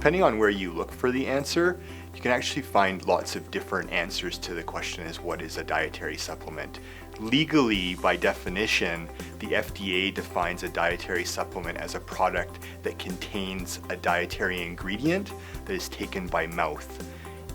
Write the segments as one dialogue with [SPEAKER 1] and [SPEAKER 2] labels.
[SPEAKER 1] depending on where you look for the answer, you can actually find lots of different answers to the question is what is a dietary supplement. Legally, by definition, the FDA defines a dietary supplement as a product that contains a dietary ingredient that is taken by mouth.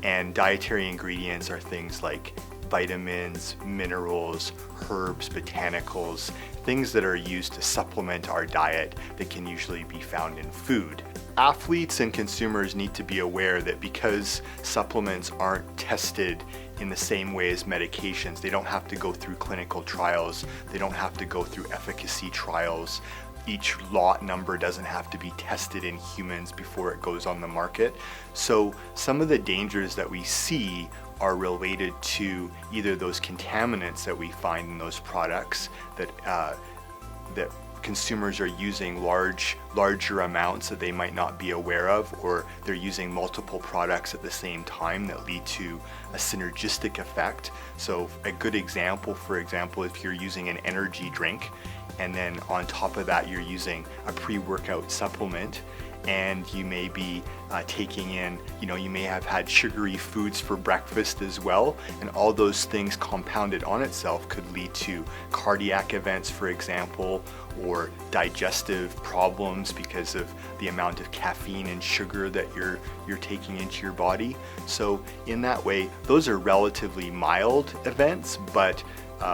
[SPEAKER 1] And dietary ingredients are things like vitamins, minerals, herbs, botanicals, things that are used to supplement our diet that can usually be found in food. Athletes and consumers need to be aware that because supplements aren't tested in the same way as medications, they don't have to go through clinical trials, they don't have to go through efficacy trials, each lot number doesn't have to be tested in humans before it goes on the market. So some of the dangers that we see are related to either those contaminants that we find in those products that consumers are using larger amounts that they might not be aware of, or they're using multiple products at the same time that lead to a synergistic effect. So a good example, for example, if you're using an energy drink and then on top of that you're using a pre-workout supplement, and you may be taking in, you may have had sugary foods for breakfast as well, and all those things compounded on itself could lead to cardiac events, for example, or digestive problems because of the amount of caffeine and sugar that you're taking into your body. So in that way, those are relatively mild events, but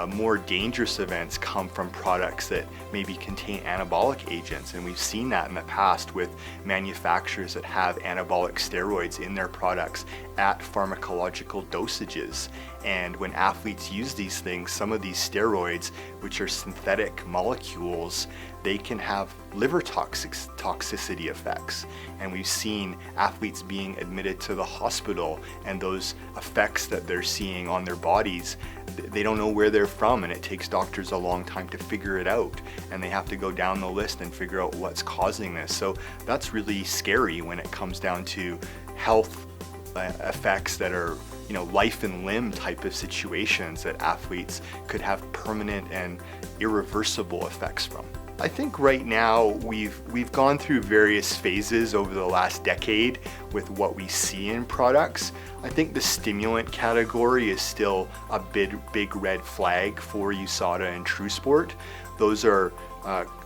[SPEAKER 1] more dangerous events come from products that maybe contain anabolic agents, and we've seen that in the past with manufacturers that have anabolic steroids in their products at pharmacological dosages. And when athletes use these things, some of these steroids, which are synthetic molecules, they can have liver toxicity effects. And we've seen athletes being admitted to the hospital, and those effects that they're seeing on their bodies, they don't know where they're from, and it takes doctors a long time to figure it out, and they have to go down the list and figure out what's causing this. So that's really scary when it comes down to health effects that are life and limb type of situations that athletes could have permanent and irreversible effects from. I think right now we've gone through various phases over the last decade with what we see in products. I think the stimulant category is still a big red flag for USADA and TrueSport. Those are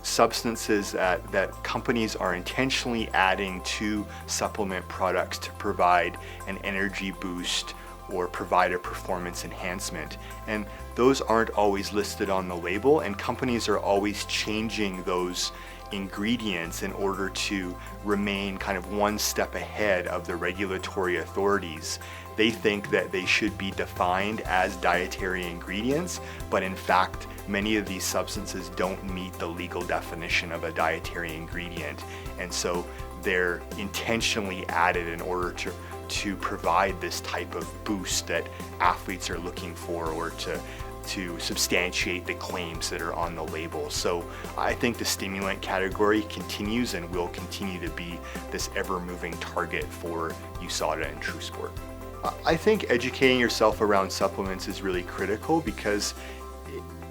[SPEAKER 1] substances that companies are intentionally adding to supplement products to provide an energy boost or provide a performance enhancement. And those aren't always listed on the label, and companies are always changing those ingredients in order to remain kind of one step ahead of the regulatory authorities. They think that they should be defined as dietary ingredients, but in fact, many of these substances don't meet the legal definition of a dietary ingredient. And so they're intentionally added in order to provide this type of boost that athletes are looking for, or to substantiate the claims that are on the label. So I think the stimulant category continues and will continue to be this ever-moving target for USADA and TrueSport. I think educating yourself around supplements is really critical because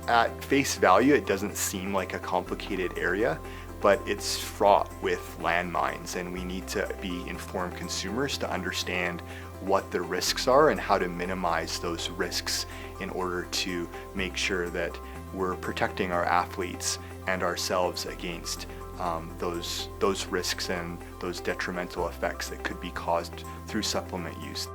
[SPEAKER 1] at face value it doesn't seem like a complicated area, but it's fraught with landmines, and we need to be informed consumers to understand what the risks are and how to minimize those risks in order to make sure that we're protecting our athletes and ourselves against those risks and those detrimental effects that could be caused through supplement use.